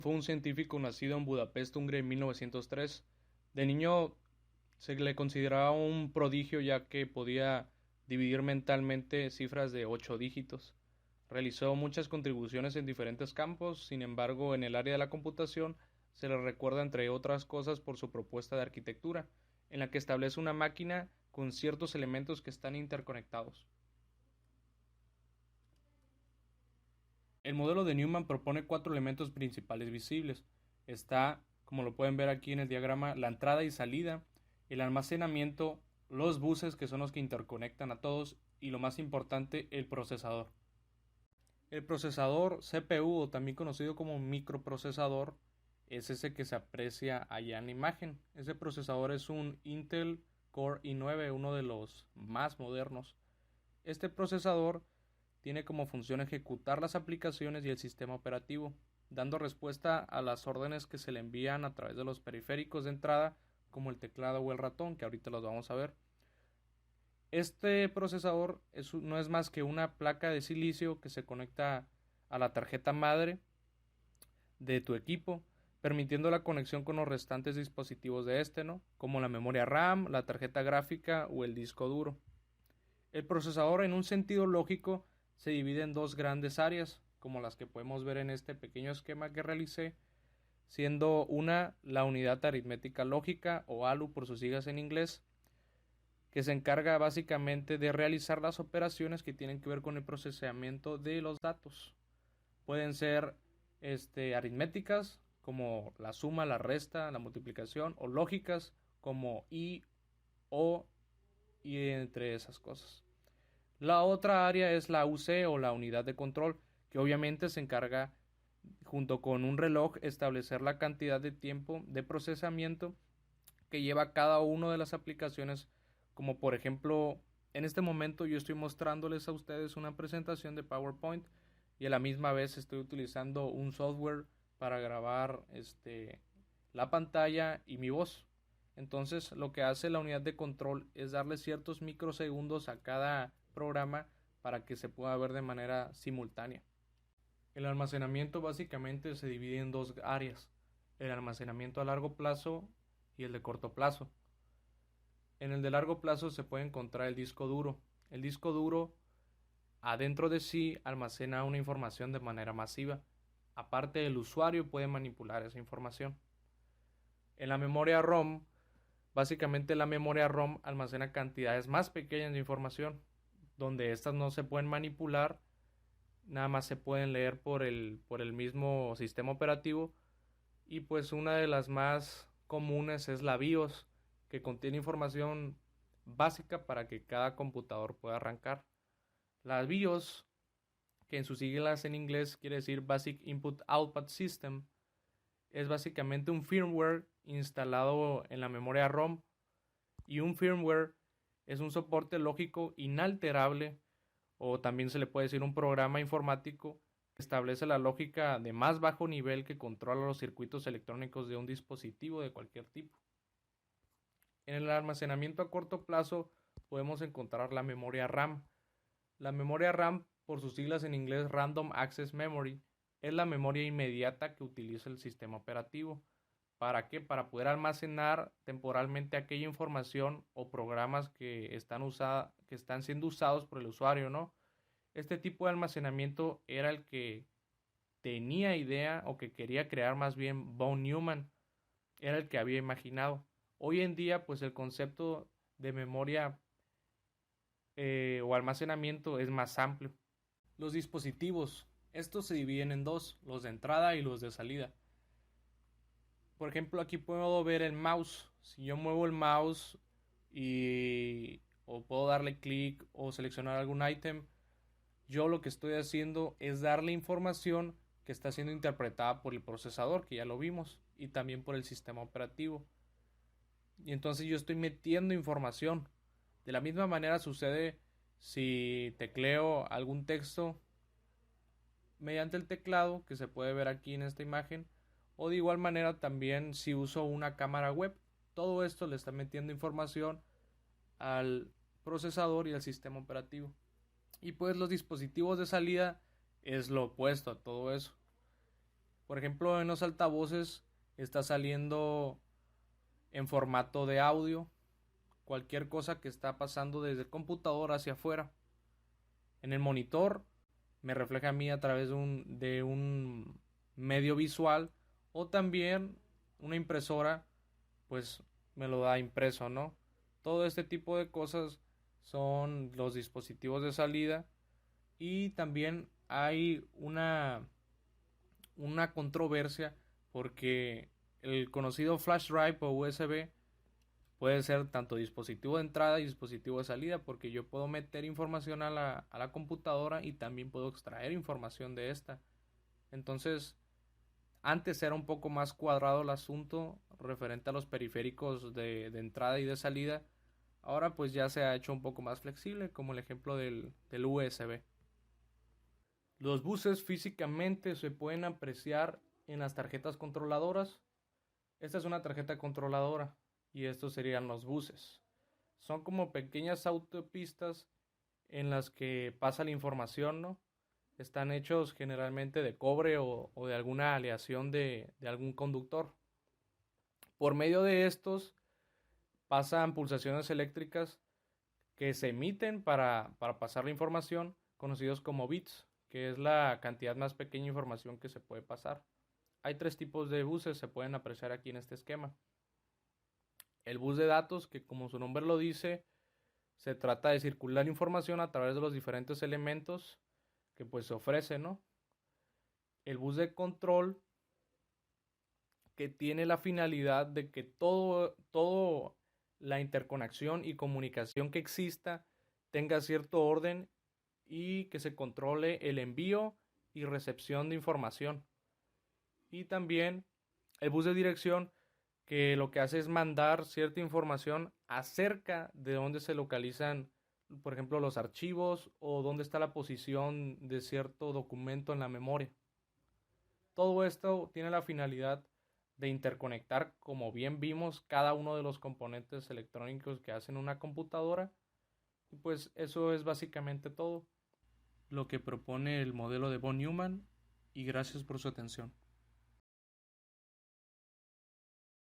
Fue un científico nacido en Budapest, Hungría en 1903. De niño se le consideraba un prodigio ya que podía dividir mentalmente cifras de 8 dígitos. Realizó muchas contribuciones en diferentes campos, sin embargo, en el área de la computación se le recuerda entre otras cosas por su propuesta de arquitectura, en la que establece una máquina con ciertos elementos que están interconectados. El modelo de Newman propone cuatro elementos principales visibles. Está, como lo pueden ver aquí en el diagrama, la entrada y salida, el almacenamiento, los buses que son los que interconectan a todos y lo más importante, el procesador. El procesador CPU o también conocido como microprocesador es ese que se aprecia allá en la imagen. Ese procesador es un Intel Core i9, uno de los más modernos. Este procesador tiene como función ejecutar las aplicaciones y el sistema operativo, dando respuesta a las órdenes que se le envían a través de los periféricos de entrada, como el teclado o el ratón, que ahorita los vamos a ver. Este procesador no es más que una placa de silicio que se conecta a la tarjeta madre de tu equipo, permitiendo la conexión con los restantes dispositivos de este, ¿no? Como la memoria RAM, la tarjeta gráfica o el disco duro. El procesador, en un sentido lógico, se divide en dos grandes áreas, como las que podemos ver en este pequeño esquema que realicé, siendo una la unidad aritmética lógica o ALU por sus siglas en inglés, que se encarga básicamente de realizar las operaciones que tienen que ver con el procesamiento de los datos. Pueden ser aritméticas, como la suma, la resta, la multiplicación, o lógicas, como y, o, y entre esas cosas. La otra área es la UC o la unidad de control, que obviamente se encarga, junto con un reloj, establecer la cantidad de tiempo de procesamiento que lleva cada una de las aplicaciones, como por ejemplo, en este momento yo estoy mostrándoles a ustedes una presentación de PowerPoint y a la misma vez estoy utilizando un software para grabar la pantalla y mi voz. Entonces lo que hace la unidad de control es darle ciertos microsegundos a cada programa para que se pueda ver de manera simultánea. El almacenamiento básicamente se divide en dos áreas, el almacenamiento a largo plazo y el de corto plazo. En el de largo plazo se puede encontrar el disco duro. El disco duro adentro de sí almacena una información de manera masiva. Aparte, el usuario puede manipular esa información. En la memoria ROM, básicamente la memoria ROM almacena cantidades más pequeñas de información, donde estas no se pueden manipular, nada más se pueden leer por el mismo sistema operativo. Y pues una de las más comunes es la BIOS, que contiene información básica para que cada computador pueda arrancar. La BIOS, que en sus siglas en inglés quiere decir Basic Input Output System, es básicamente un firmware instalado en la memoria ROM, y un firmware es un soporte lógico inalterable, o también se le puede decir un programa informático que establece la lógica de más bajo nivel que controla los circuitos electrónicos de un dispositivo de cualquier tipo. En el almacenamiento a corto plazo podemos encontrar la memoria RAM. La memoria RAM, por sus siglas en inglés Random Access Memory, es la memoria inmediata que utiliza el sistema operativo. ¿Para qué? Para poder almacenar temporalmente aquella información o programas que están siendo usados por el usuario, ¿no? Este tipo de almacenamiento era el que tenía idea, o que quería crear más bien von Neumann, era el que había imaginado. Hoy en día, pues el concepto de memoria o almacenamiento es más amplio. Los dispositivos, estos se dividen en dos, los de entrada y los de salida. Por ejemplo, aquí puedo ver el mouse. Si yo muevo el mouse o puedo darle clic o seleccionar algún ítem, yo lo que estoy haciendo es darle información que está siendo interpretada por el procesador, que ya lo vimos, y también por el sistema operativo. Y entonces yo estoy metiendo información. De la misma manera sucede si tecleo algún texto mediante el teclado, que se puede ver aquí en esta imagen, o de igual manera también si uso una cámara web. Todo esto le está metiendo información al procesador y al sistema operativo. Y pues los dispositivos de salida es lo opuesto a todo eso. Por ejemplo, en los altavoces está saliendo en formato de audio cualquier cosa que está pasando desde el computador hacia afuera. En el monitor me refleja a mí a través de un medio visual, o también una impresora pues me lo da impreso, ¿no? Todo este tipo de cosas son los dispositivos de salida. Y también hay una controversia porque el conocido flash drive o USB puede ser tanto dispositivo de entrada y dispositivo de salida, porque yo puedo meter información a la computadora y también puedo extraer información de esta. Entonces, antes era un poco más cuadrado el asunto referente a los periféricos de entrada y de salida. Ahora pues ya se ha hecho un poco más flexible, como el ejemplo del USB. Los buses físicamente se pueden apreciar en las tarjetas controladoras. Esta es una tarjeta controladora y estos serían los buses. Son como pequeñas autopistas en las que pasa la información, ¿no? Están hechos generalmente de cobre o de alguna aleación de algún conductor. Por medio de estos pasan pulsaciones eléctricas que se emiten para pasar la información, conocidos como bits, que es la cantidad más pequeña de información que se puede pasar. Hay tres tipos de buses, se pueden apreciar aquí en este esquema. El bus de datos, que como su nombre lo dice, se trata de circular información a través de los diferentes elementos que pues se ofrecen, ¿no? El bus de control, que tiene la finalidad de que todo la interconexión y comunicación que exista tenga cierto orden y que se controle el envío y recepción de información. Y también el bus de dirección, que lo que hace es mandar cierta información acerca de dónde se localizan, por ejemplo, los archivos o dónde está la posición de cierto documento en la memoria. Todo esto tiene la finalidad de interconectar, como bien vimos, cada uno de los componentes electrónicos que hacen una computadora. Y pues eso es básicamente todo lo que propone el modelo de von Neumann, y gracias por su atención.